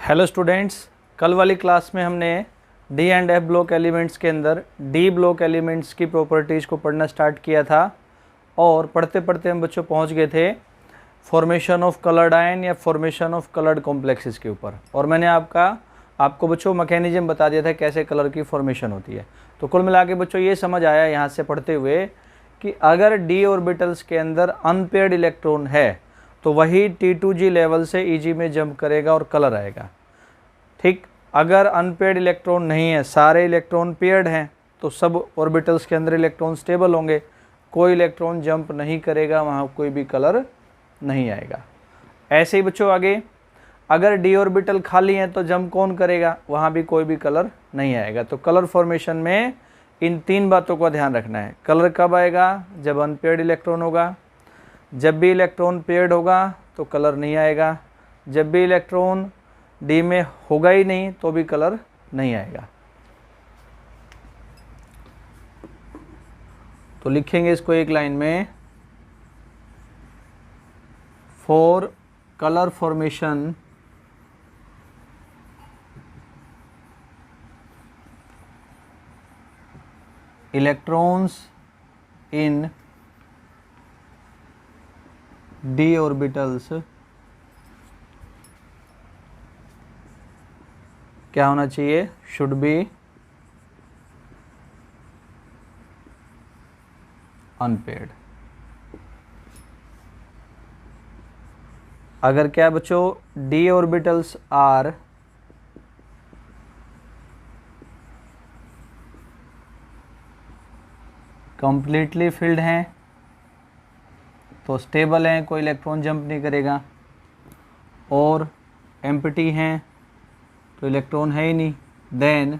Hello students, कल वाली class में हमने D and F block elements के अंदर डी ब्लॉक एलिमेंट्स की प्रॉपर्टीज़ को पढ़ना स्टार्ट किया था और पढ़ते पढ़ते हम बच्चों पहुंच गए थे फॉर्मेशन ऑफ कलर्ड आयन या फॉर्मेशन ऑफ कलर्ड कॉम्प्लेक्सेस के ऊपर। और मैंने आपको बच्चों मैकेनिज्म बता दिया था कैसे कलर की फॉर्मेशन होती है। तो कुल मिला के बच्चों ये समझ आया यहाँ से पढ़ते हुए कि अगर डी ऑर्बिटल्स के अंदर अनपेयर्ड इलेक्ट्रॉन है तो वही T2G लेवल से Eg में जंप करेगा और कलर आएगा। ठीक, अगर अनपेयर्ड इलेक्ट्रॉन नहीं है, सारे इलेक्ट्रॉन पेयर्ड हैं, तो सब ऑर्बिटल्स के अंदर इलेक्ट्रॉन स्टेबल होंगे, कोई इलेक्ट्रॉन जंप नहीं करेगा, वहाँ कोई भी कलर नहीं आएगा। ऐसे ही बच्चों आगे अगर डी ऑर्बिटल खाली है तो जंप कौन करेगा, वहाँ भी कोई भी कलर नहीं आएगा। तो कलर फॉर्मेशन में इन तीन बातों का ध्यान रखना है। कलर कब आएगा? जब अनपेयर्ड इलेक्ट्रॉन होगा। जब भी इलेक्ट्रॉन पेयर्ड होगा तो कलर नहीं आएगा। जब भी इलेक्ट्रॉन डी में होगा ही नहीं तो भी कलर नहीं आएगा। तो लिखेंगे इसको एक लाइन में, for colour formation electrons in d orbitals क्या होना चाहिए? Should be unpaired. अगर क्या बच्चों d orbitals are completely filled हैं तो स्टेबल हैं, कोई इलेक्ट्रॉन जंप नहीं करेगा, और एम्प्टी हैं तो इलेक्ट्रॉन है ही नहीं, देन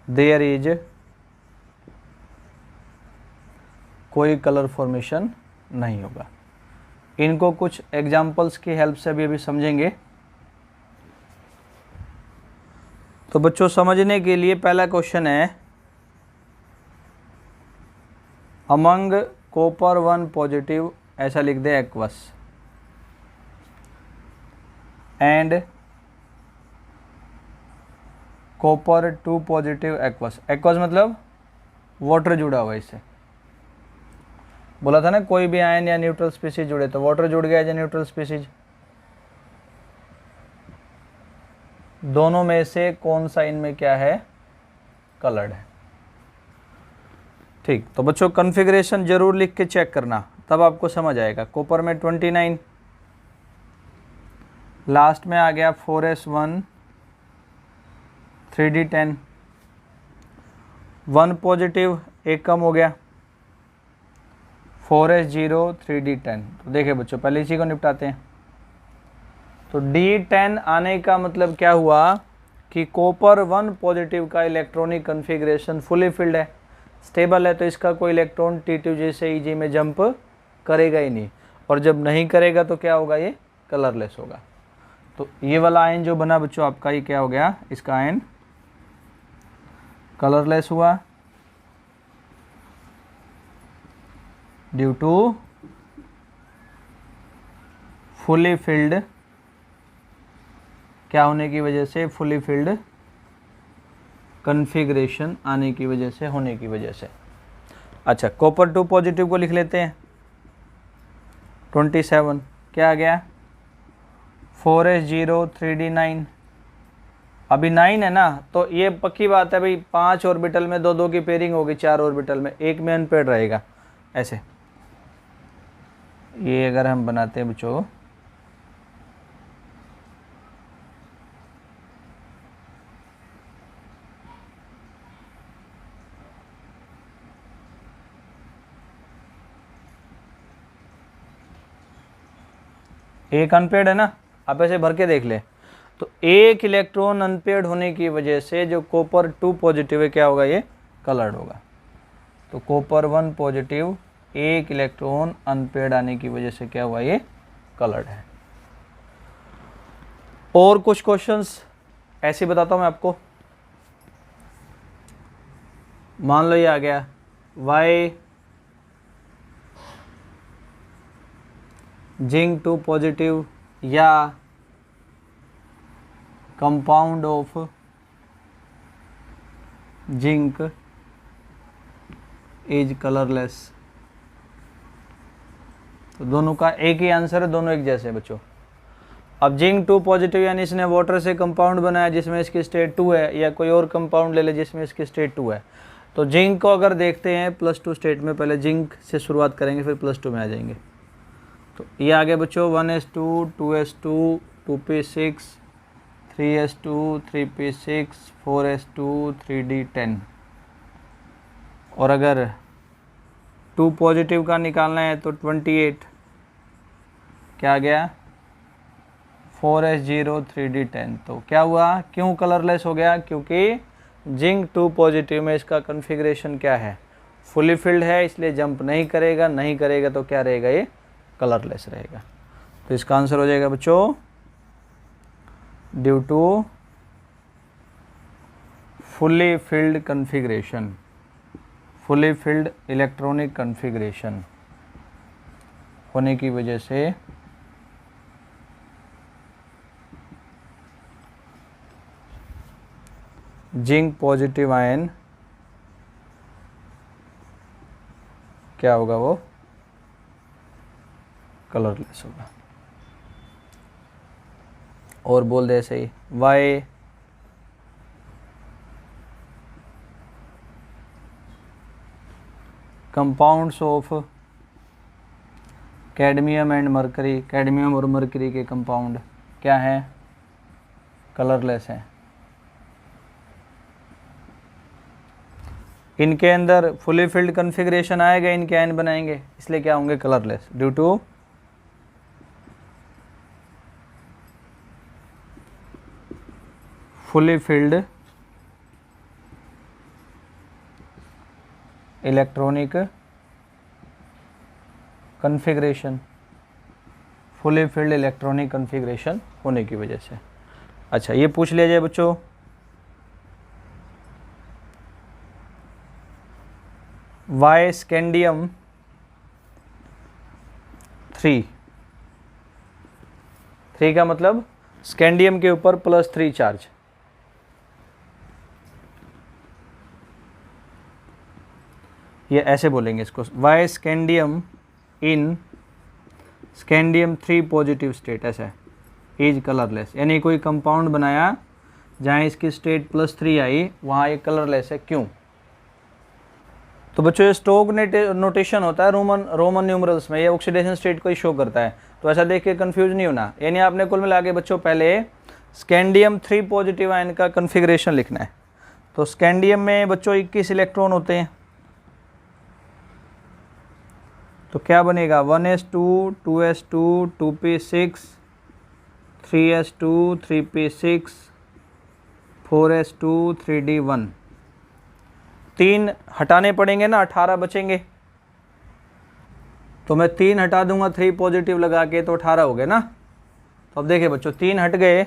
देयर इज कोई कलर फॉर्मेशन नहीं होगा। इनको कुछ एग्जाम्पल्स की हेल्प से भी अभी समझेंगे। तो बच्चों समझने के लिए पहला क्वेश्चन है, अमंग कॉपर 1 पॉजिटिव, ऐसा लिख दे, aqueous and copper 2 positive aqueous. Aqueous मतलब वाटर जुड़ा हुआ है इससे। बोला था ना कोई भी आयन या न्यूट्रल स्पीसीज जुड़े तो वाटर जुड़ गया एज ए न्यूट्रल स्पीसीज। दोनों में से कौन सा इनमें क्या है? कलर्ड है। ठीक, तो बच्चों कॉन्फ़िगरेशन जरूर लिख के चेक करना, तब आपको समझ आएगा। कॉपर में 29, लास्ट में आ गया 4s1 3d10, 1 पॉजिटिव, एक कम हो गया 4s0 3d10। तो देखिए बच्चों पहले इसी को निपटाते हैं। तो d10 आने का मतलब क्या हुआ कि कॉपर 1 पॉजिटिव का इलेक्ट्रॉनिक कॉन्फ़िगरेशन फुली फिल्ड है, स्टेबल है, तो इसका कोई इलेक्ट्रॉन T2G से Eg में जंप करेगा ही नहीं, और जब नहीं करेगा तो क्या होगा? ये कलरलेस होगा। तो ये वाला आयन जो बना बच्चों आपका, ये क्या हो गया? इसका आयन कलरलेस हुआ ड्यू टू फुली फिल्ड, क्या होने की वजह से? फुली फिल्ड कॉन्फ़िगरेशन आने की वजह से, होने की वजह से। अच्छा, कॉपर 2 पॉजिटिव को लिख लेते हैं। 27 क्या आ गया? 4s0 3d9। अभी 9 है ना, तो ये पक्की बात है भाई, 5 ऑर्बिटल में 2-2 की पेयरिंग होगी, 4 ऑर्बिटल में एक में अनपेयर्ड रहेगा। ऐसे ये अगर हम बनाते हैं बच्चों, एक अनपेयर्ड है ना, आप ऐसे भर के देख ले, तो एक इलेक्ट्रॉन अनपेयर्ड होने की वजह से जो कॉपर 2 पॉजिटिव है क्या होगा? ये कलर्ड होगा। तो कॉपर 1 पॉजिटिव, एक इलेक्ट्रॉन अनपेयर्ड आने की वजह से क्या हुआ? ये कलर्ड है। और कुछ क्वेश्चंस ऐसे बताता हूं मैं आपको। मान लो ये आ गया y जिंक 2 पॉजिटिव या compound of zinc is colourless. तो दोनों का एक ही आंसर है, दोनों एक जैसे हैं बच्चों। अब जिंक 2 पॉजिटिव यानी इसने वाटर से कंपाउंड बनाया जिसमें इसकी स्टेट 2 है, या कोई और कंपाउंड ले ले जिसमें इसकी स्टेट 2 है। तो जिंक को अगर देखते हैं +2 स्टेट में, पहले जिंक से शुरुआत करेंगे फिर +2 में आ जाएंगे। तो ये आ गया बच्चों 1s2 2s2 2p6 3s2 3p6 4s2 3d10। और अगर 2 पॉजिटिव का निकालना है तो 28 क्या आ गया 4s0 3d10। तो क्या हुआ, क्यों कलरलेस हो गया, क्योंकि जिंक 2 पॉजिटिव में इसका कॉन्फ़िगरेशन क्या है, फुली फिल्ड है, इसलिए जंप नहीं करेगा, नहीं करेगा तो क्या रहेगा, ये कलरलेस रहेगा। तो इसका आंसर हो जाएगा बच्चों due to fully filled configuration, fully filled electronic configuration होने की वजह से जिंक पॉजिटिव आयन क्या होगा, वो कलरलेस होगा। और बोल दे ऐसे ही why compounds of cadmium and mercury, cadmium और मरकरी के कंपाउंड क्या है, कलरलेस हैं। इनके अंदर फुली फिल्ड कॉन्फ़िगरेशन आएगा, इनके आयन बनाएंगे, इसलिए क्या होंगे, colourless, due to fully filled electronic configuration, fully filled electronic configuration होने की वजह से। अच्छा, ये पूछ लिया जाए बच्चों, वाई स्कैंडियम 3 का मतलब स्कैंडियम के ऊपर +3 चार्ज, ये ऐसे बोलेंगे इसको, वाई स्कैंडियम इन स्कैंडियम 3 पॉजिटिव स्टेट, ऐसा इज कलरलेस, यानी कोई कंपाउंड बनाया जहाँ इसकी स्टेट +3 आई वहाँ ये कलरलेस है, क्यों। तो बच्चों ये स्टोक नोटेशन होता है रोमन न्यूमरल्स में, ये ऑक्सीडेशन स्टेट को ही शो करता है, तो ऐसा देख के कंफ्यूज नहीं होना। यानी आपने कुल मिला के बच्चों पहले स्कैंडियम 3 पॉजिटिव आयन का कॉन्फ़िगरेशन लिखना है। तो स्कैंडियम में बच्चों 21 इलेक्ट्रॉन होते हैं, तो क्या बनेगा 1s2 2s2 2p6 3s2 3p6 4s2 3d1। 3 हटाने पड़ेंगे ना, 18 बचेंगे, तो मैं 3 हटा दूंगा 3 पॉजिटिव लगा के, तो 18 हो गए ना। तो अब देखिए बच्चों 3 हट गए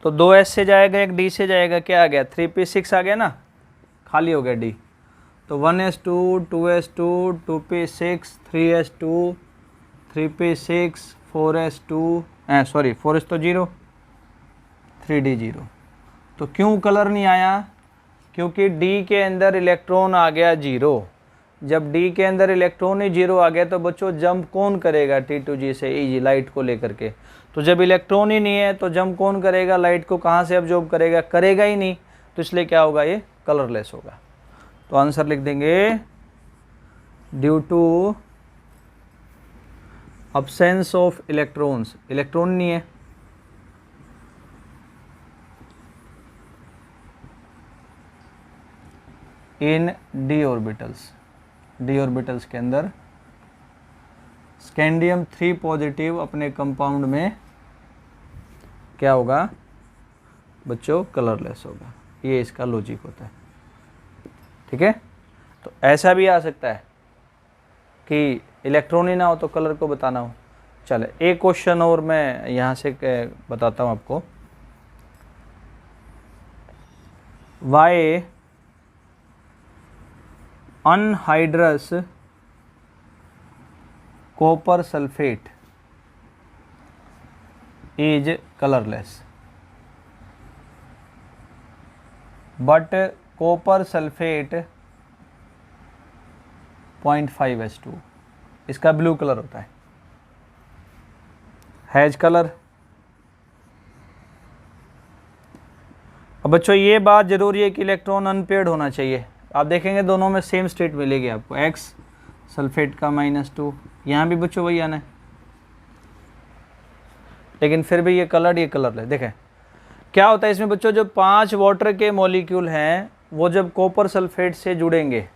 तो 2s से जाएगा, एक d से जाएगा, क्या आ गया 3p6 आ गया ना, खाली हो गया d। तो 1s2 2s2 2p6 3s2 3p6 4s2 4s तो 0 3d 0। तो क्यों कलर नहीं आया, क्योंकि d के अंदर इलेक्ट्रॉन आ गया 0। जब d के अंदर इलेक्ट्रॉन ही 0 आ गया तो बच्चों जंप कौन करेगा T2G से E लाइट को लेकर के। तो जब इलेक्ट्रॉन ही नहीं है तो जंप कौन करेगा, लाइट को कहाँ से अब्जॉर्ब करेगा, करेगा ही नहीं, तो इसलिए क्या होगा, ये कलरलेस होगा। तो आंसर लिख देंगे due to absence of electrons, electron नहीं है, in d orbitals, d orbitals के अंदर स्कैंडियम 3 पॉजिटिव अपने कंपाउंड में क्या होगा बच्चों, कलरलेस होगा। ये इसका लॉजिक होता है, ठीक है। तो ऐसा भी आ सकता है कि इलेक्ट्रॉन ही ना हो तो कलर को बताना हो। चले एक क्वेश्चन और मैं यहाँ से बताता हूँ आपको। Why anhydrous copper sulphate is colorless, but copper sulfate 0.5H2 इसका ब्लू कलर होता है, हैज कलर। अब बच्चों ये बात जरूरी है कि इलेक्ट्रॉन अनपेयर्ड होना चाहिए। आप देखेंगे दोनों में सेम स्टेट मिलेगी आपको, X सल्फेट का -2, यहाँ भी बच्चों वही आना है, लेकिन फिर भी ये कलर देखें क्या होता है इसमें बच्चों। जो 5 वाटर के मॉलिक्यूल हैं वो जब कॉपर सल्फेट से जुड़ेंगे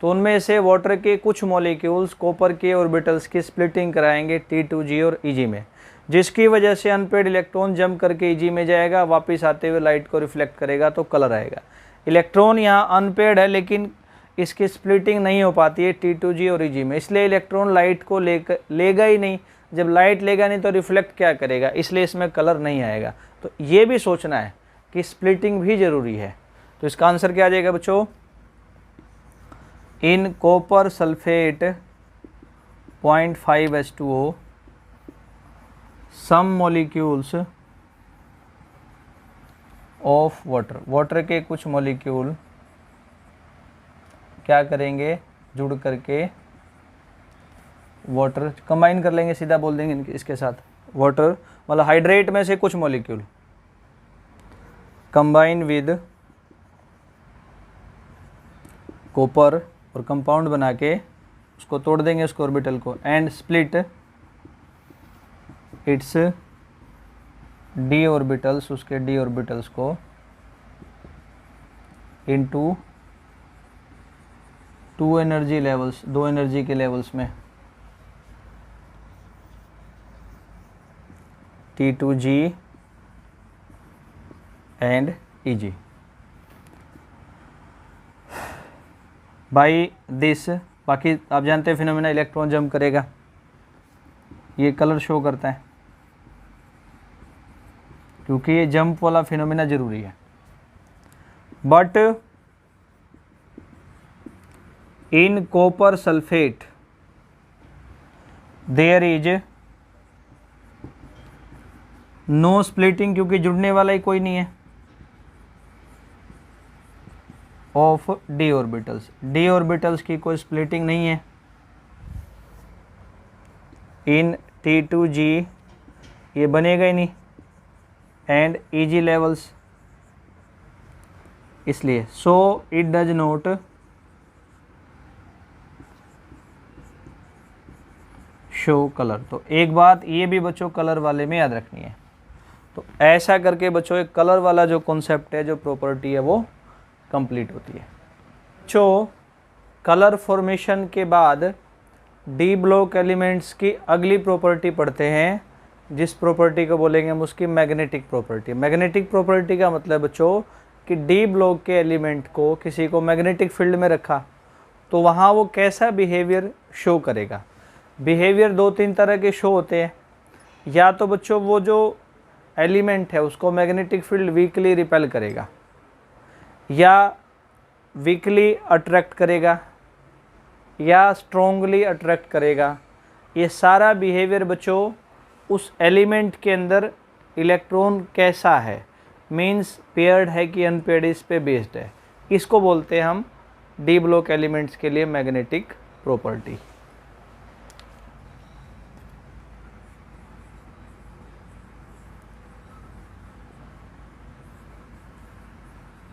तो उनमें से वाटर के कुछ मॉलिक्यूल्स कॉपर के ऑर्बिटल्स की स्प्लिटिंग कराएंगे T2G और Eg में, जिसकी वजह से अनपेयर्ड इलेक्ट्रॉन जंप करके Eg में जाएगा, वापस आते हुए लाइट को रिफ्लेक्ट करेगा तो कलर आएगा। इलेक्ट्रॉन यहाँ अनपेयर्ड है लेकिन इसकी स्प्लिटिंग नहीं हो पाती है T2G और Eg में, इसलिए इलेक्ट्रॉन लाइट को लेगा ही नहीं। जब लाइट लेगा नहीं तो रिफ्लेक्ट क्या करेगा, इसलिए इसमें कलर नहीं आएगा। तो ये भी सोचना है कि स्प्लिटिंग भी जरूरी है। तो इसका आंसर क्या आ जाएगा बच्चों, in copper sulphate 0.5H2O some molecules of water, water के कुछ मॉलिक्यूल क्या करेंगे, जुड़ करके वाटर कंबाइन कर लेंगे, सीधा बोल देंगे इसके साथ, वाटर मतलब हाइड्रेट में से कुछ मॉलिक्यूल कंबाइन विद कॉपर और कंपाउंड बना के उसको तोड़ देंगे उसको ऑर्बिटल को, and split it's D orbitals, उसके डी ऑर्बिटल्स को इनटू 2 एनर्जी लेवल्स, 2 एनर्जी के लेवल्स में, T2G and Eg। By this, बाकी आप जानते हैं फिनोमेना इलेक्ट्रॉन जंप करेगा, ये कलर शो करता है क्योंकि ये जंप वाला फिनोमेना जरूरी है। But in copper sulphate there is no splitting, क्योंकि जुड़ने वाला ही कोई नहीं है, of d orbitals, d orbitals की कोई स्प्लिटिंग नहीं है। इन T2G ये बनेगा ही नहीं, एंड Eg लेवल्स, इसलिए so it does not show colour. तो एक बात ये भी बच्चों कलर वाले में याद रखनी है। तो ऐसा करके बच्चों एक कलर वाला जो कॉन्सेप्ट है, जो प्रॉपर्टी है वो कंप्लीट होती है। बच्चों कलर फॉर्मेशन के बाद डी ब्लॉक एलिमेंट्स की अगली प्रॉपर्टी पढ़ते हैं, जिस प्रॉपर्टी को बोलेंगे हम उसकी मैग्नेटिक प्रॉपर्टी। मैग्नेटिक प्रॉपर्टी का मतलब बच्चों कि डी ब्लॉक के एलिमेंट को किसी को मैग्नेटिक फील्ड में रखा तो वहाँ वो कैसा बिहेवियर शो करेगा। बिहेवियर 2-3 तरह के शो होते हैं, या तो बच्चों वो जो एलिमेंट है उसको मैग्नेटिक फील्ड वीकली रिपेल करेगा, या वीकली अट्रैक्ट करेगा, या स्ट्रोंगली अट्रैक्ट करेगा। ये सारा बिहेवियर बच्चों उस एलिमेंट के अंदर इलेक्ट्रॉन कैसा है, मींस पेयर्ड है कि अनपेयर्ड, इस पे बेस्ड है। इसको बोलते हैं हम डी ब्लॉक एलिमेंट्स के लिए मैग्नेटिक प्रॉपर्टी।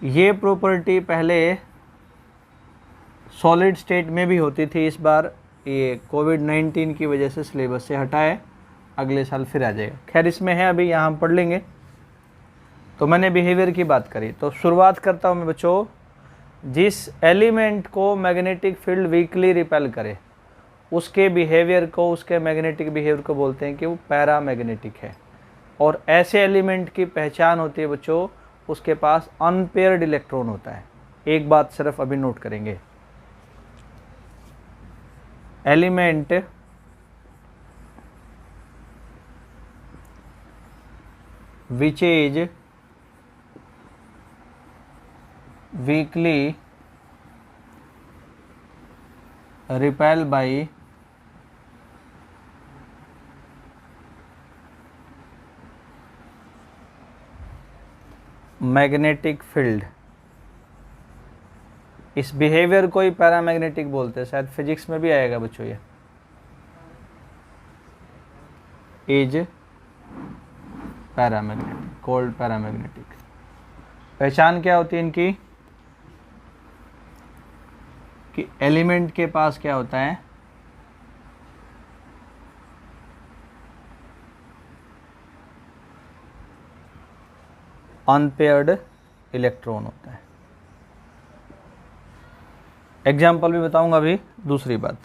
ये प्रॉपर्टी पहले सॉलिड स्टेट में भी होती थी, इस बार ये कोविड-19 की वजह से सिलेबस से हटा है, अगले साल फिर आ जाएगा। खैर इसमें है, अभी यहाँ हम पढ़ लेंगे। तो मैंने बिहेवियर की बात करी, तो शुरुआत करता हूँ मैं बच्चों। जिस एलिमेंट को मैग्नेटिक फील्ड वीकली रिपेल करे उसके बिहेवियर को, उसके मैग्नेटिक बिहेवियर को बोलते हैं कि वो पैरामैग्नेटिक है। और ऐसे एलिमेंट की पहचान होती है बच्चों, उसके पास अनपेयर्ड इलेक्ट्रॉन होता है। एक बात सिर्फ अभी नोट करेंगे, element which is weakly repelled by magnetic field, इस बिहेवियर को ही पैरामैग्नेटिक बोलते हैं, शायद फिजिक्स में भी आएगा बच्चों ये, इज पैरामैग्नेटिक, कॉल्ड पैरामैग्नेटिक। पहचान क्या होती है इनकी कि एलिमेंट के पास क्या होता है, अनपेयर्ड इलेक्ट्रॉन होता है। एग्जाम्पल भी बताऊंगा अभी। दूसरी बात,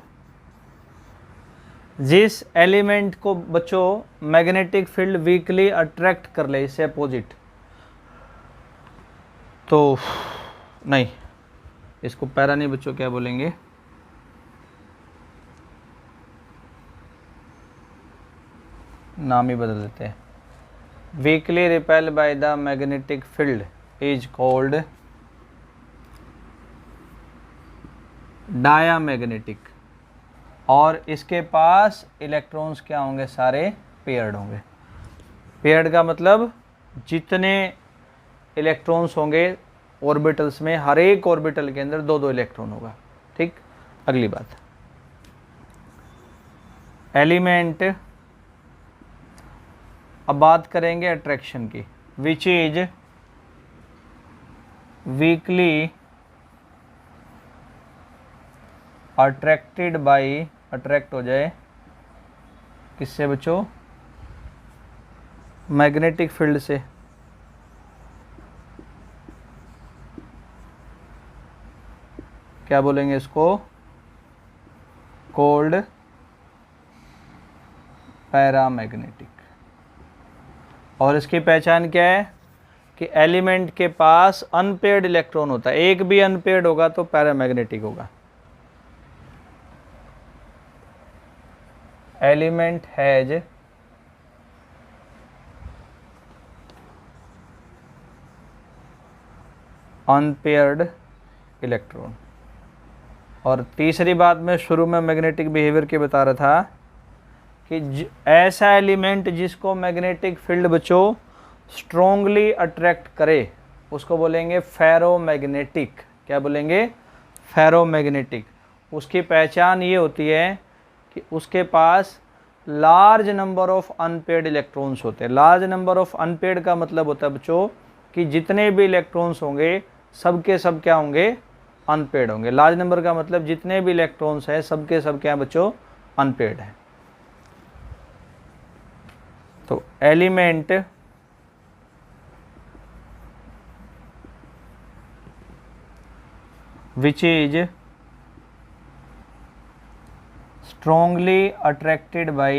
जिस एलिमेंट को बच्चों मैग्नेटिक फील्ड वीकली अट्रैक्ट कर ले, इससे अपोजिट, तो नहीं, इसको पैरा नहीं बच्चों, क्या बोलेंगे, नाम ही बदल देते हैं। Weekly repel by the magnetic field is called diamagnetic, और इसके पास इलेक्ट्रॉन्स क्या होंगे, सारे पेयर्ड होंगे। पेयर्ड का मतलब जितने इलेक्ट्रॉन्स होंगे ऑर्बिटल्स में, हर एक ऑर्बिटल के अंदर दो दो इलेक्ट्रॉन होगा। ठीक, अगली बात, एलिमेंट, अब बात करेंगे अट्रैक्शन की, which is weekly attracted by, attract हो जाए किससे बच्चों, मैग्नेटिक फील्ड से। क्या बोलेंगे इसको, कॉल्ड पैरामैग्नेटिक। और इसकी पहचान क्या है कि एलिमेंट के पास अनपेयर्ड इलेक्ट्रॉन होता है, एक भी अनपेयर्ड होगा तो पैरामैग्नेटिक होगा। Element has unpaired electron. और तीसरी बात, मैं शुरू में मैग्नेटिक बिहेवियर की बता रहा था कि ऐसा एलिमेंट जिसको मैग्नेटिक फील्ड बच्चों स्ट्रोंगली अट्रैक्ट करे उसको बोलेंगे फेरोमैग्नेटिक। क्या बोलेंगे, फेरोमैग्नेटिक। उसकी पहचान ये होती है कि उसके पास large number of unpaired electrons होते हैं। लार्ज नंबर ऑफ अनपेयर्ड का मतलब होता है बच्चों कि जितने भी इलेक्ट्रॉन्स होंगे सब के सब क्या होंगे, अनपेयर्ड होंगे। लार्ज नंबर का मतलब जितने भी इलेक्ट्रॉन्स हैं सब के सब क्या बच्चों, अनपेयर्ड है। तो element which is strongly attracted by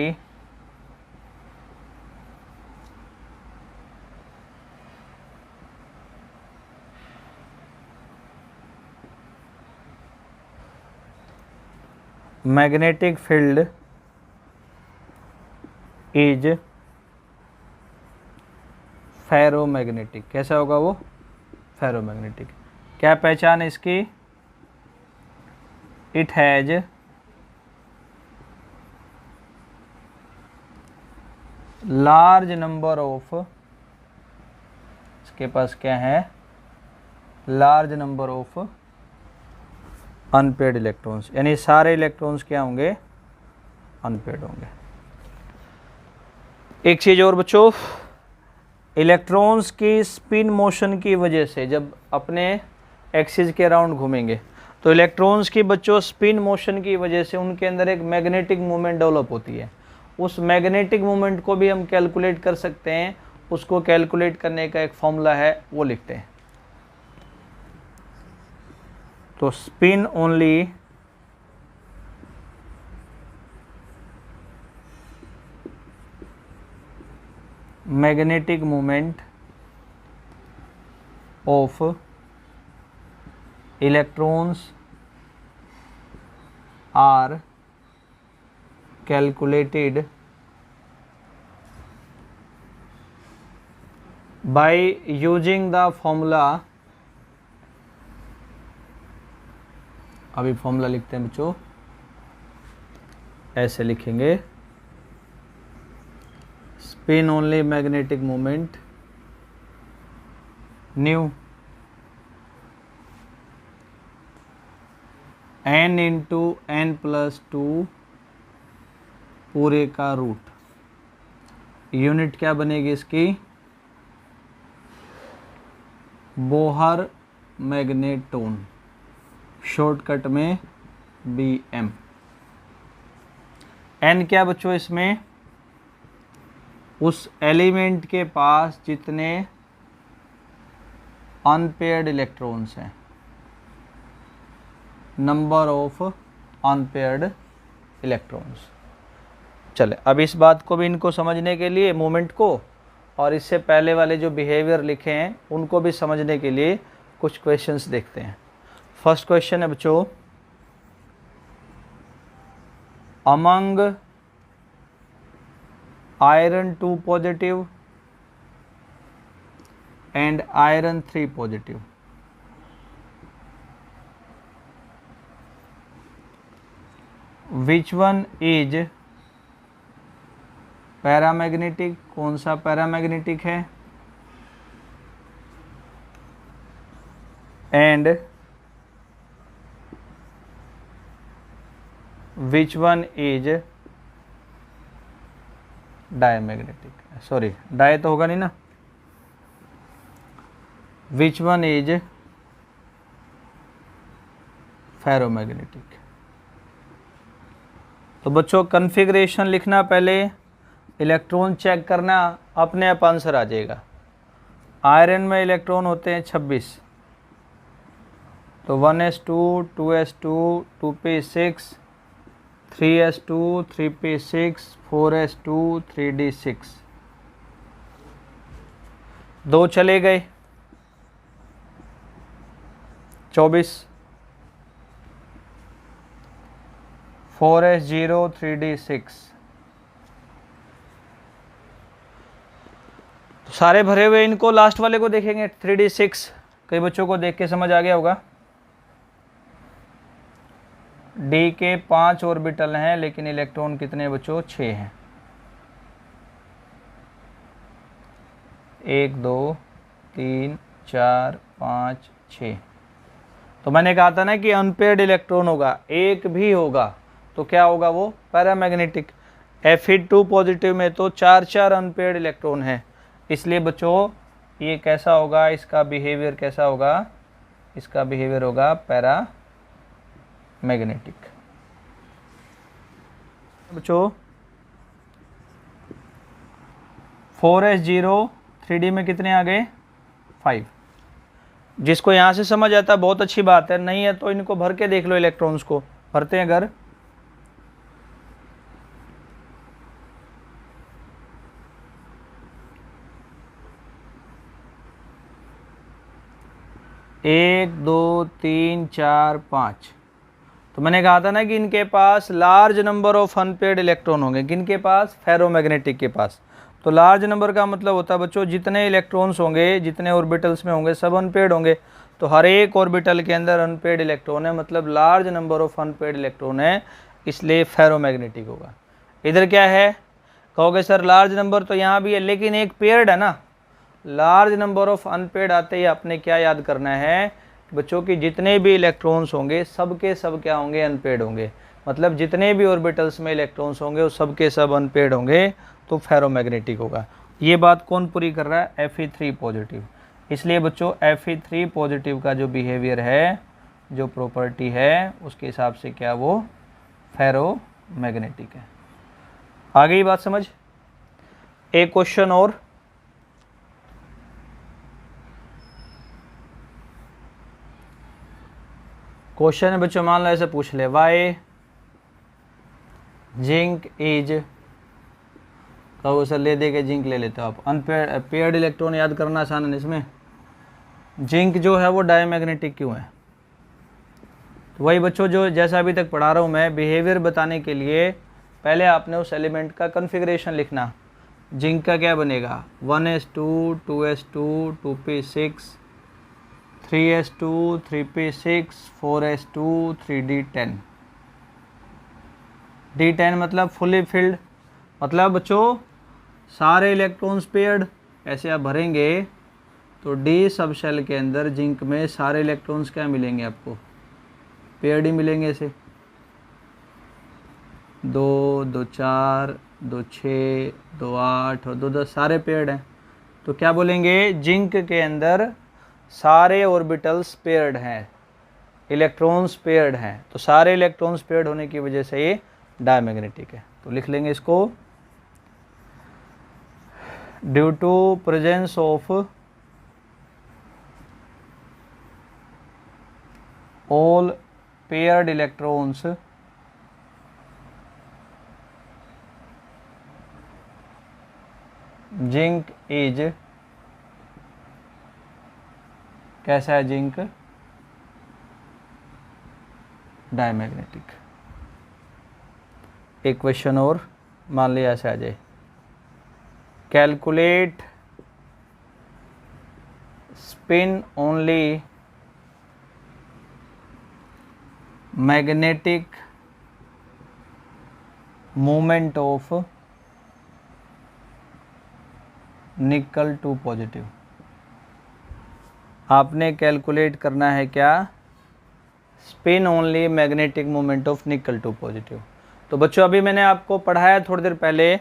magnetic field is ferromagnetic. कैसा होगा वो, फेरोमैग्नेटिक। क्या पहचान है इसकी, it has large number of, इसके पास क्या है, large number of unpaired electrons, यानी सारे इलेक्ट्रॉन्स क्या होंगे, अनपेयर्ड होंगे। एक चीज और बच्चों, इलेक्ट्रॉन्स की स्पिन मोशन की वजह से जब अपने एक्सिस के अराउंड घूमेंगे तो इलेक्ट्रॉन्स की बच्चों स्पिन मोशन की वजह से उनके अंदर एक मैग्नेटिक मूवमेंट डेवलप होती है। उस मैग्नेटिक मूवमेंट को भी हम कैलकुलेट कर सकते हैं। उसको कैलकुलेट करने का एक फॉर्मूला है, वो लिखते हैं। तो spin only magnetic movement of electrons are calculated by using the formula. अभी फॉर्मूला लिखते हैं बच्चों, ऐसे लिखेंगे, spin only magnetic movement new n into n plus 2 पूरे का रूट। यूनिट क्या बनेगी इसकी? बोहर मैग्नेटोन, शॉर्टकट में BM। n क्या बच्चों इसमें? उस एलिमेंट के पास जितने अनपेयर्ड इलेक्ट्रॉन्स हैं, नंबर ऑफ अनपेयर्ड इलेक्ट्रॉन्स। चले, अब इस बात को भी इनको समझने के लिए, मूवमेंट को, और इससे पहले वाले जो बिहेवियर लिखे हैं उनको भी समझने के लिए कुछ क्वेश्चंस देखते हैं। फर्स्ट क्वेश्चन है बच्चों, among iron 2 positive and iron 3 positive, which one is paramagnetic? कौन सा पैरामैग्नेटिक है? And which one is diamagnetic? Sorry, dia तो होगा नहीं ना। Which one is ferromagnetic? तो बच्चों कन्फिग्रेशन लिखना, पहले इलेक्ट्रॉन चेक करना, अपने आप आंसर आ जाएगा। आयरन में इलेक्ट्रॉन होते हैं 26, तो 1s2 2s2 2p6 3s2 3p6 4s2 3d6, 2 चले गए, 24 4s0 3d6, तो सारे भरे हुए। इनको लास्ट वाले को देखेंगे 3d6, कई बच्चों को देख के समझ आ गया होगा। d के 5 ऑर्बिटल हैं, लेकिन इलेक्ट्रॉन कितने बच्चों? 6 हैं। 1 2 3 4 5 6। तो मैंने कहा था ना कि अनपेयर्ड इलेक्ट्रॉन होगा, एक भी होगा तो क्या होगा? वो पैरामैग्नेटिक। Fe2 पॉजिटिव में तो 4 अनपेयर्ड इलेक्ट्रॉन हैं, इसलिए बच्चों ये कैसा होगा? इसका बिहेवियर कैसा होगा? इसका बिहेवियर होगा पैरामैग्नेटिक। बच्चों 4s0 3d में कितने आ गए? 5। जिसको यहाँ से समझ आता है बहुत अच्छी बात है, नहीं है तो इनको भर के देख लो, इलेक्ट्रॉन्स को भरते हैं अगर। एक 2 3 4 5। तो मैंने कहा था ना कि इनके पास large number of unpaired electron होंगे। किनके पास? फेरोमैग्नेटिक के पास। तो लार्ज नंबर का मतलब होता है बच्चों जितने इलेक्ट्रॉन्स होंगे, जितने ऑर्बिटल्स में होंगे, सब अनपेयर्ड होंगे। तो हर एक ऑर्बिटल के अंदर अनपेयर्ड इलेक्ट्रॉन है, मतलब large number of unpaired electron है, इसलिए फेरोमैग्नेटिक होगा। इधर क्या है? कहोगे सर लार्ज नंबर तो यहाँ भी है, लेकिन एक पेयर्ड है ना। लार्ज नंबर ऑफ अनपेयर्ड आते ही आपने क्या याद करना है बच्चों की जितने भी इलेक्ट्रॉन्स होंगे सब के सब क्या होंगे? अनपेयर्ड होंगे। मतलब जितने भी ऑर्बिटल्स में इलेक्ट्रॉन्स होंगे वो सब के सब अनपेयर्ड होंगे, तो फेरोमैग्नेटिक होगा। ये बात कौन पूरी कर रहा है? Fe3 positive. इसलिए बच्चों Fe3 पॉजिटिव का जो बिहेवियर है, जो प्रॉपर्टी है, उसके हिसाब से क्या वो फेरोमैग्नेटिक है। आ गई बात समझ? एक क्वेश्चन और, क्वेश्चन है बच्चों, मान लो ऐसे पूछ ले, वाई जिंक इज, कहो सर ले दे के जिंक ले लेते हो आप। अनपेयर्ड इलेक्ट्रॉन याद करना आसान है इसमें। जिंक जो है वो डायमैग्नेटिक क्यों है? तो वही बच्चों जो जैसा अभी तक पढ़ा रहा हूँ मैं, बिहेवियर बताने के लिए पहले आपने उस एलिमेंट का कन्फिग्रेशन लिखना। जिंक का क्या बनेगा? 1s2 2s2 2p6 3s2 3p6 4s2 3d10। d10 मतलब फुली फिल्ड, मतलब बच्चों सारे इलेक्ट्रॉन्स पेयर्ड। ऐसे आप भरेंगे तो डी सब शेल के अंदर जिंक में सारे इलेक्ट्रॉन्स क्या मिलेंगे आपको, पेयर्ड ही मिलेंगे ऐसे, 2 2 4 2 6 2 8 और 2 10 सारे पेयर्ड हैं। तो क्या बोलेंगे, जिंक के अंदर सारे ऑर्बिटल्स पेयर्ड हैं, इलेक्ट्रॉन्स पेयर्ड हैं। तो सारे इलेक्ट्रॉन्स पेयर्ड होने की वजह से ये डायमैग्नेटिक है। तो लिख लेंगे इसको, due to presence of all paired electrons zinc is, कैसा है जिंक, डायमैग्नेटिक। एक क्वेश्चन और मान लिया ऐसे आ जाए, calculate spin only magnetic movement of nickel two positive. आपने कैलकुलेट करना है क्या, spin only magnetic movement of nickel two positive. तो बच्चों अभी मैंने आपको पढ़ाया थोड़ी देर पहले,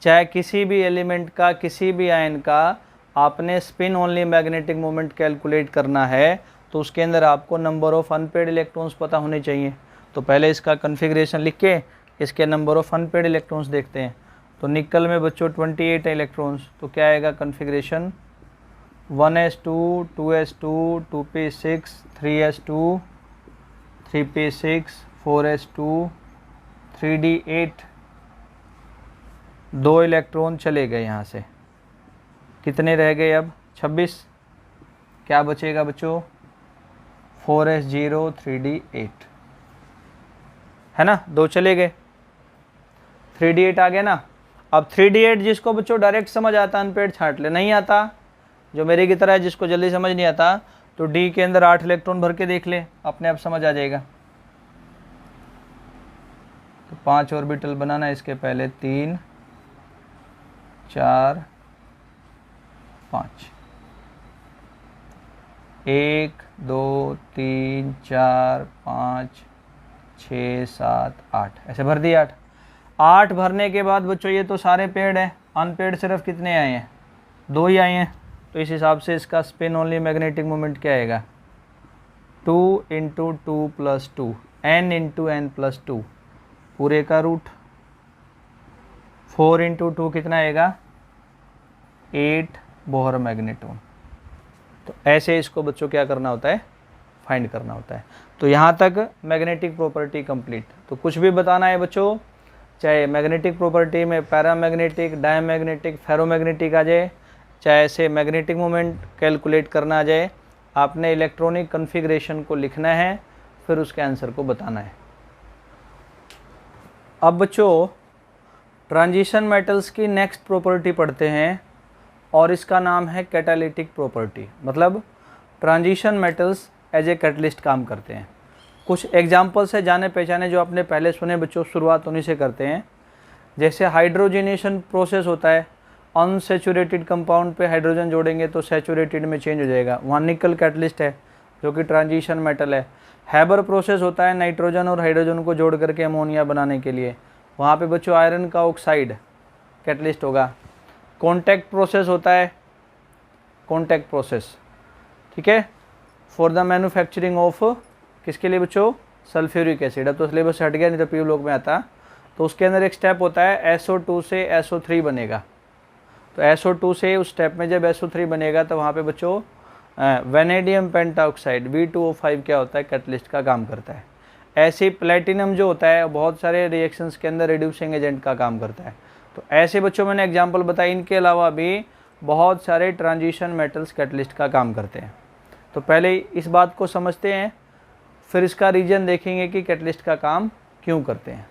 चाहे किसी भी एलिमेंट का, किसी भी आयन का आपने spin only magnetic movement calculate करना है तो उसके अंदर आपको नंबर ऑफ अनपेड इलेक्ट्रॉन्स पता होने चाहिए। तो पहले इसका कन्फिग्रेशन लिख के इसके नंबर ऑफ अनपेड इलेक्ट्रॉन्स देखते हैं। तो निकल में बच्चों 28 इलेक्ट्रॉन्स, तो क्या आएगा configuration, 1s2 2s2 2p6 3s2 3p6 4s2 3d8। 2 electron चले गए यहाँ से, कितने रह गए अब 26। क्या बचेगा बच्चों, 4s0 3d8 है ना, 2 चले गए, 3d8 आ गया ना। अब 3d8 जिसको बच्चों डायरेक्ट समझ आता अनपेड छांट ले, नहीं आता जो मेरे की तरह है जिसको जल्दी समझ नहीं आता तो डी के अंदर 8 इलेक्ट्रॉन भर के देख ले, अपने आप समझ आ जाएगा। तो 5 ऑर्बिटल बनाना है इसके पहले, 3 4 5, 1 2 3 4 5 6 7 8 ऐसे भर दिए। 8 भरने के बाद बच्चों ये तो सारे पेड हैं, अनपेड सिर्फ कितने आए हैं, 2 ही आए हैं। तो इस हिसाब से इसका स्पिन ओनली मैग्नेटिक मोमेंट क्या आएगा, 2 × 2 + 2 n × n + 2 पूरे का रूट, 4 × 2 कितना आएगा 8 बोहर मैग्नेटॉन। तो ऐसे इसको बच्चों क्या करना होता है, फाइंड करना होता है। तो यहाँ तक मैग्नेटिक प्रॉपर्टी कंप्लीट। तो कुछ भी बताना है बच्चों, चाहे मैग्नेटिक प्रॉपर्टी में पैरामैग्नेटिक, डायमैग्नेटिक, फेरोमैग्नेटिक आ जाए, चाहे ऐसे मैग्नेटिक मोमेंट कैलकुलेट करना आ जाए, आपने इलेक्ट्रॉनिक कॉन्फ़िगरेशन को लिखना है, फिर उसके आंसर को बताना है। अब बच्चों ट्रांजिशन मेटल्स की नेक्स्ट प्रॉपर्टी पढ़ते हैं और इसका नाम है कैटालिटिक प्रॉपर्टी। मतलब transition metals as a catalyst काम करते हैं। कुछ एग्जाम्पल्स है जाने पहचाने जो आपने पहले सुने बच्चों, शुरुआत उन्हीं से करते हैं। जैसे हाइड्रोजनेशन प्रोसेस होता है, अनसेचुरेटेड कंपाउंड पे हाइड्रोजन जोड़ेंगे तो सेचुरेटेड में चेंज हो जाएगा, वहाँ निकल कैटलिस्ट है जो कि ट्रांजिशन मेटल है। हैबर प्रोसेस होता है नाइट्रोजन और हाइड्रोजन को जोड़ करके अमोनिया बनाने के लिए, वहाँ पे बच्चों आयरन का ऑक्साइड कैटलिस्ट होगा। कॉन्टैक्ट प्रोसेस होता है, कॉन्टैक्ट प्रोसेस, ठीक है, फॉर द मैन्युफैक्चरिंग ऑफ, किसके लिए बच्चों, सल्फ्यूरिक एसिड। अब तो सिलेबस हट गया, नहीं तो पी ब्लॉक में आता। तो उसके अंदर एक स्टेप होता है SO2 से SO3 बनेगा। तो SO2 से उस स्टेप में जब SO3 बनेगा तो वहाँ पे बच्चों वेनेडियम पेंटाऑक्साइड V2O5 क्या होता है, कैटलिस्ट का काम करता है। ऐसे प्लेटिनम जो होता है बहुत सारे रिएक्शंस के अंदर रिड्यूसिंग एजेंट का काम करता है। तो ऐसे बच्चों मैंने एग्जांपल बताए, इनके अलावा भी बहुत सारे ट्रांजिशन मेटल्स कैटलिस्ट का काम करते हैं। तो पहले इस बात को समझते हैं, फिर इसका रीजन देखेंगे कि कैटलिस्ट का काम क्यों करते हैं।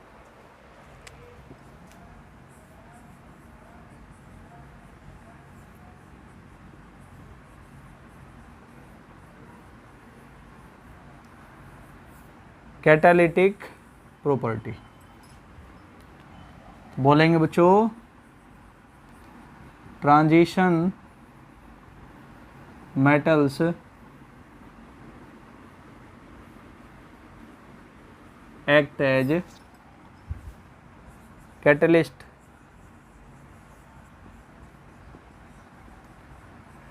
कैटालिटिक प्रॉपर्टी बोलेंगे बच्चों, transition metals act as catalyst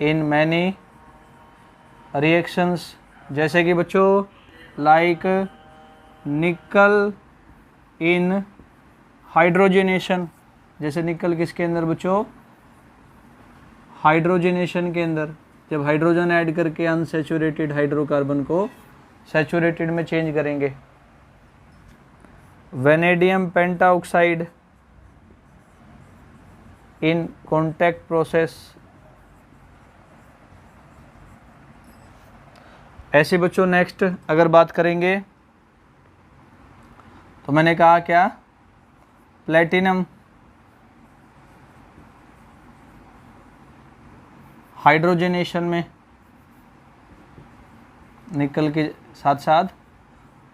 in many reactions, जैसे कि बच्चों लाइक निकल इन हाइड्रोजनेशन, जैसे निकल किसके अंदर बच्चों, हाइड्रोजनेशन के अंदर, जब हाइड्रोजन ऐड करके अनसैचुरेटेड हाइड्रोकार्बन को सैचुरेटेड में चेंज करेंगे। Vanadium pentoxide in contact process. ऐसे बच्चों नेक्स्ट अगर बात करेंगे तो मैंने कहा क्या, प्लेटिनम हाइड्रोजनेशन में निकल के साथ साथ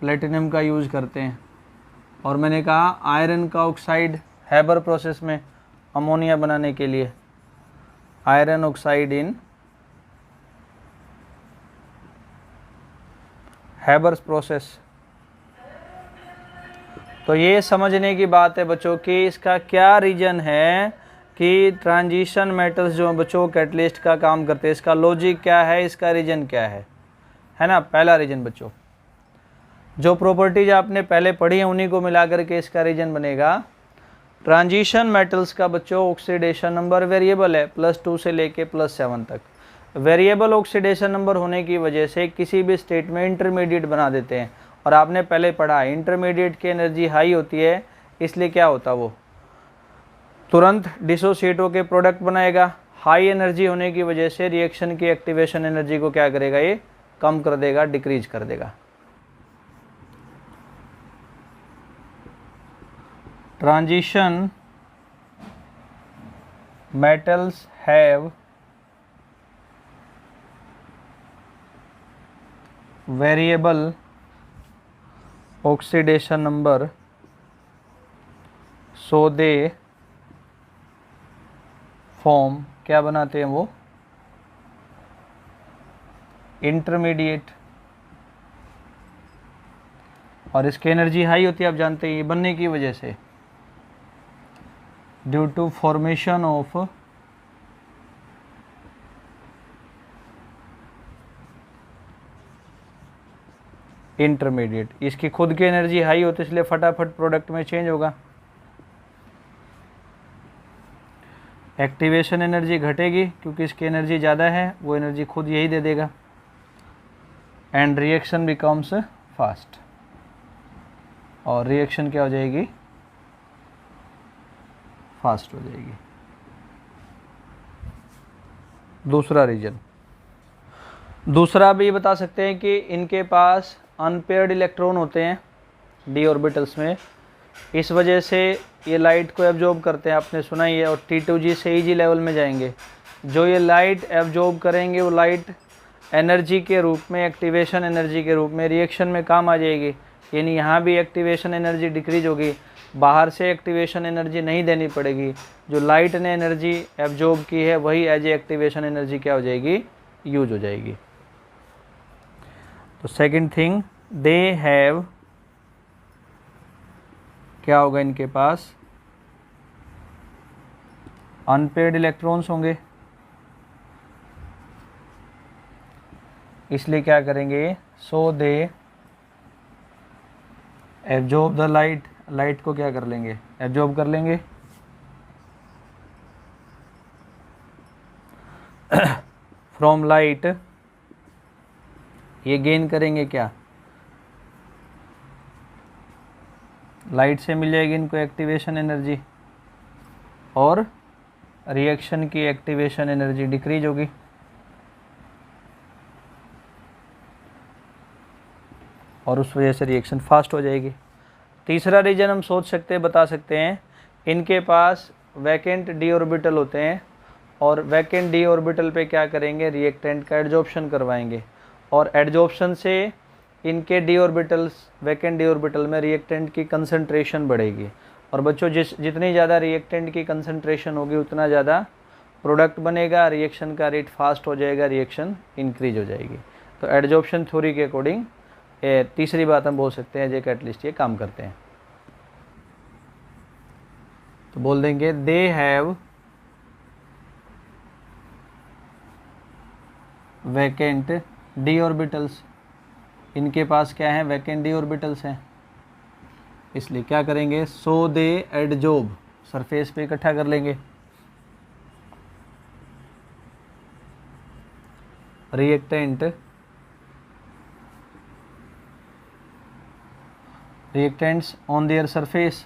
प्लेटिनम का यूज़ करते हैं। और मैंने कहा आयरन का ऑक्साइड हैबर प्रोसेस में अमोनिया बनाने के लिए, आयरन ऑक्साइड इन हैबर्स प्रोसेस। तो ये समझने की बात है बच्चों कि इसका क्या रीजन है कि ट्रांजिशन मेटल्स जो बच्चों कैटलिस्ट का काम करते हैं, इसका लॉजिक क्या है, इसका रीजन क्या है ना। पहला रीजन बच्चों, जो प्रॉपर्टीज आपने पहले पढ़ी है उन्हीं को मिला करके इसका रीजन बनेगा। ट्रांजिशन मेटल्स का बच्चों ऑक्सीडेशन नंबर वेरिएबल है, +2 से लेके +7 तक। वेरिएबल ऑक्सीडेशन नंबर होने की वजह से किसी भी स्टेट में इंटरमीडिएट बना देते हैं। और आपने पहले पढ़ा इंटरमीडिएट की एनर्जी हाई होती है, इसलिए क्या होता है, वो तुरंत डिसोसिएट होकर प्रोडक्ट बनाएगा। हाई एनर्जी होने की वजह से रिएक्शन की एक्टिवेशन एनर्जी को क्या करेगा, ये कम कर देगा, डिक्रीज कर देगा। Transition metals have variable oxidation number, so they form, क्या बनाते हैं वो, इंटरमीडिएट। और इसकी एनर्जी हाई होती है, आप जानते हैं, ये बनने की वजह से due to formation of intermediate. इसकी खुद की एनर्जी हाई होती है, इसलिए फटाफट प्रोडक्ट में चेंज होगा। एक्टिवेशन एनर्जी घटेगी क्योंकि इसकी एनर्जी ज़्यादा है, वो एनर्जी खुद यही दे देगा। एंड रिएक्शन बिकम्स फास्ट, और रिएक्शन क्या हो जाएगी, फास्ट हो जाएगी। दूसरा रीजन, दूसरा भी बता सकते हैं कि इनके पास अनपेयर्ड इलेक्ट्रॉन होते हैं डी ऑर्बिटल्स में, इस वजह से ये लाइट को एब्जॉर्ब करते हैं, आपने सुना ही है। और T2G से EG लेवल में जाएंगे, जो ये लाइट एब्जॉर्ब करेंगे वो लाइट एनर्जी के रूप में, एक्टिवेशन एनर्जी के रूप में रिएक्शन में काम आ जाएगी। यानी यहाँ भी एक्टिवेशन एनर्जी डिक्रीज होगी, बाहर से एक्टिवेशन एनर्जी नहीं देनी पड़ेगी। जो लाइट ने एनर्जी एब्जॉर्ब की है वही एज ए एक्टिवेशन एनर्जी क्या हो जाएगी, यूज हो जाएगी। तो सेकंड थिंग, दे हैव, क्या होगा इनके पास, अनपेयर्ड इलेक्ट्रॉन्स होंगे, इसलिए क्या करेंगे, so they absorb the light, light को क्या कर लेंगे, एब्जॉर्ब कर लेंगे। फ्रॉम लाइट, ये गेन करेंगे क्या, लाइट से मिल जाएगी इनको एक्टिवेशन एनर्जी, और रिएक्शन की एक्टिवेशन एनर्जी डिक्रीज होगी। और उस वजह से रिएक्शन फास्ट हो जाएगी। तीसरा रीजन हम सोच सकते हैं, बता सकते हैं, इनके पास वैकेंट डी ऑर्बिटल होते हैं, और वैकेंट डी ऑर्बिटल पे क्या करेंगे, रिएक्टेंट का एडजॉर्प्शन करवाएंगे, और एडजॉर्प्शन से इनके D orbitals, vacant D orbital में रिएक्टेंट की कंसंट्रेशन बढ़ेगी। और बच्चों जितनी ज़्यादा रिएक्टेंट की कंसंट्रेशन होगी उतना ज़्यादा प्रोडक्ट बनेगा, रिएक्शन का रेट फास्ट हो जाएगा, रिएक्शन इंक्रीज हो जाएगी। तो एडजॉर्प्शन थ्योरी के अकॉर्डिंग तीसरी बात हम बोल सकते हैं जो कैटलिस्ट ये काम करते हैं। तो बोल देंगे they have vacant D orbitals, इनके पास क्या है, वैकेंट डी ऑर्बिटल्स हैं। इसलिए क्या करेंगे, सो दे एडजॉर्ब, सरफेस पे इकट्ठा कर लेंगे। रिएक्टेंट्स ऑन देयर सरफेस,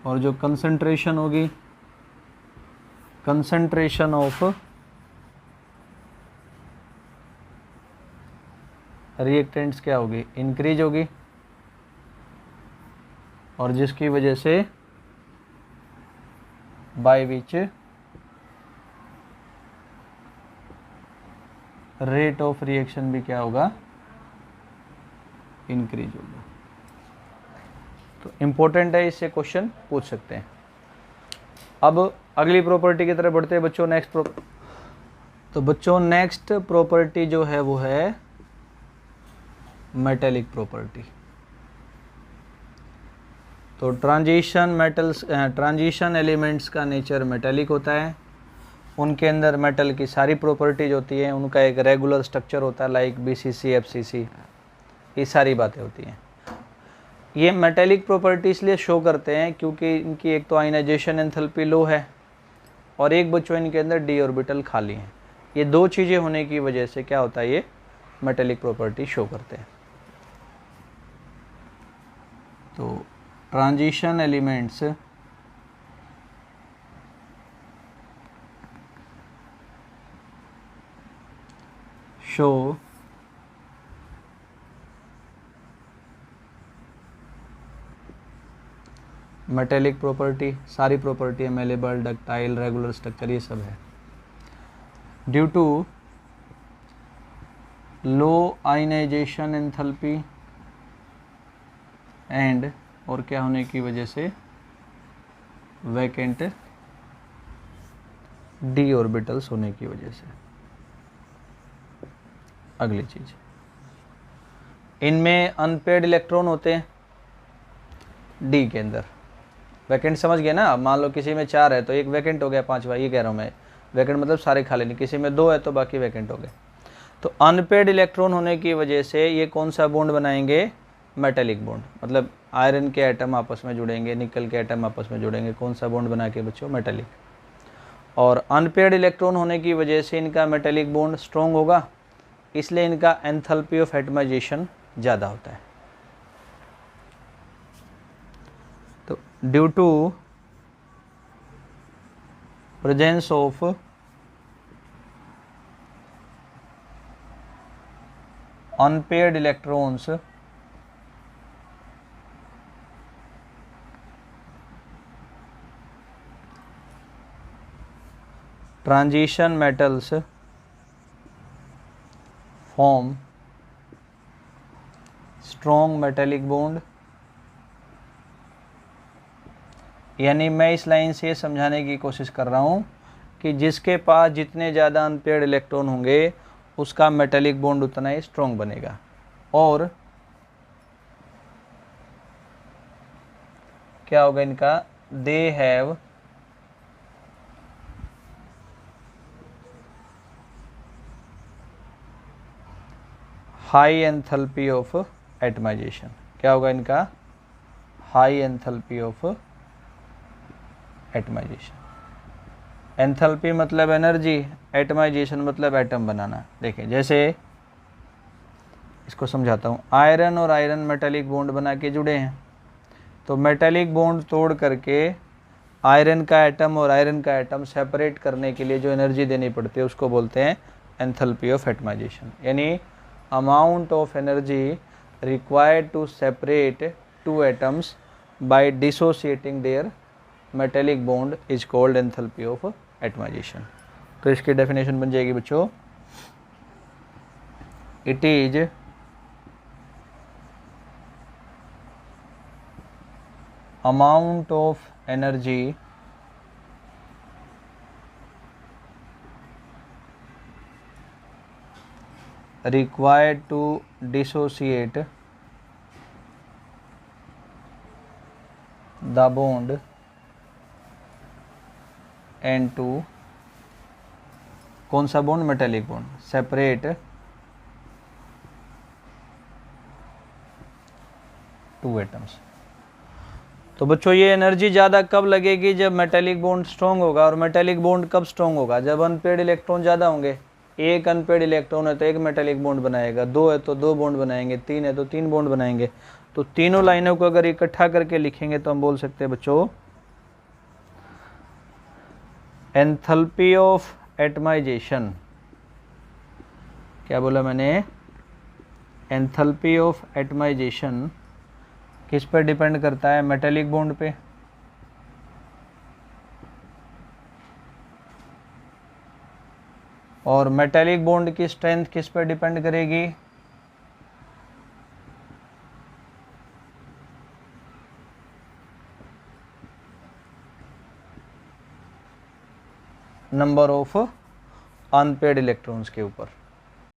और जो कंसंट्रेशन होगी, कंसंट्रेशन ऑफ रिएक्टेंट्स क्या होगी, इंक्रीज होगी, और जिसकी वजह से by which rate of reaction भी क्या होगा, इंक्रीज होगा। तो इम्पोर्टेंट है, इससे क्वेश्चन पूछ सकते हैं। अब अगली प्रॉपर्टी की तरफ बढ़ते हैं बच्चों। तो बच्चों नेक्स्ट प्रॉपर्टी जो है वो है मेटेलिक प्रॉपर्टी। तो ट्रांजिशन एलिमेंट्स का नेचर मेटेलिक होता है, उनके अंदर मेटल की सारी प्रॉपर्टीज होती हैं, उनका एक रेगुलर स्ट्रक्चर होता है लाइक BCC FCC, ये सारी बातें होती हैं। ये मेटेलिक प्रॉपर्टी इसलिए शो करते हैं क्योंकि इनकी एक तो आयनाइजेशन एंथैल्पी लो है और एक बच्चों इनके अंदर d ऑर्बिटल खाली हैं। ये दो चीज़ें होने की वजह से क्या होता है, ये मेटेलिक प्रॉपर्टी शो करते हैं। तो transition elements show metallic property, सारी प्रॉपर्टी है, मेलेबल, डक्टाइल, रेगुलर स्ट्रक्चर, ये सब है। Due to low ionisation enthalpy and, और क्या होने की वजह से, वैकेंट d ऑर्बिटल्स होने की वजह से। अगली चीज, इनमें अनपेड इलेक्ट्रॉन होते हैं d के अंदर। वैकेंट समझ गए ना, मान लो किसी में 4 है तो एक वैकेंट हो गया, 5वां ये कह रहा हूँ मैं, वैकेंट मतलब सारे खाली नहीं, किसी में 2 है तो बाकी वैकेंट हो गए। तो अनपेड इलेक्ट्रॉन होने की वजह से ये कौन सा बॉन्ड बनाएंगे, मेटेलिक बॉन्ड, मतलब आयरन के एटम आपस में जुड़ेंगे, निकल के एटम आपस में जुड़ेंगे, कौन सा बॉन्ड बना के बच्चों, मेटेलिक। और अनपेड इलेक्ट्रॉन होने की वजह से इनका मेटेलिक बॉन्ड स्ट्रॉन्ग होगा, इसलिए इनका एंथैल्पी ऑफ एटमाइजेशन ज़्यादा होता है। तो due to presence of unpaired electrons transition metals form strong metallic bond. यानी मैं इस लाइन से समझाने की कोशिश कर रहा हूँ कि जिसके पास जितने ज़्यादा अनपेयर्ड इलेक्ट्रॉन होंगे उसका मेटेलिक बॉन्ड उतना ही स्ट्रॉन्ग बनेगा। और क्या होगा इनका, they have high enthalpy of atomisation. क्या होगा इनका, high enthalpy of atomisation. Enthalpy मतलब एनर्जी, एटमाइजेशन मतलब एटम बनाना। देखें जैसे इसको समझाता हूँ, आयरन और आयरन मेटेलिक बॉन्ड बना के जुड़े हैं, तो मेटेलिक बॉन्ड तोड़ करके आयरन का एटम और आयरन का एटम सेपरेट करने के लिए जो एनर्जी देनी पड़ती है उसको बोलते हैं एंथैल्पी ऑफ एटमाइजेशन। यानी amount of energy required to separate two atoms by dissociating their metallic bond is called enthalpy of atomization। तो इसकी डेफिनेशन बन जाएगी बच्चों, it is amount of energy required to dissociate the bond N2, कौन सा bond, metallic bond, separate two atoms. तो बच्चों ये एनर्जी ज़्यादा कब लगेगी, जब मेटेलिक बॉन्ड स्ट्रॉन्ग होगा। और मेटेलिक बॉन्ड कब स्ट्रॉन्ग होगा, जब अनपेड इलेक्ट्रॉन ज़्यादा होंगे। एक अनपेड इलेक्ट्रॉन है तो एक मेटेलिक बॉन्ड बनाएगा, दो है तो दो बॉन्ड बनाएंगे, तीन है तो तीन बॉन्ड बनाएंगे। तो तीनों लाइनों को अगर इकट्ठा करके लिखेंगे तो हम बोल सकते हैं बच्चों एंथैल्पी ऑफ एटमाइजेशन। क्या बोला मैंने, एंथैल्पी ऑफ एटमाइजेशन किस पर डिपेंड करता है, मेटेलिक बॉन्ड पे। और मेटेलिक बॉन्ड की स्ट्रेंथ किस पर डिपेंड करेगी, नंबर ऑफ अनपेड इलेक्ट्रॉन्स के ऊपर।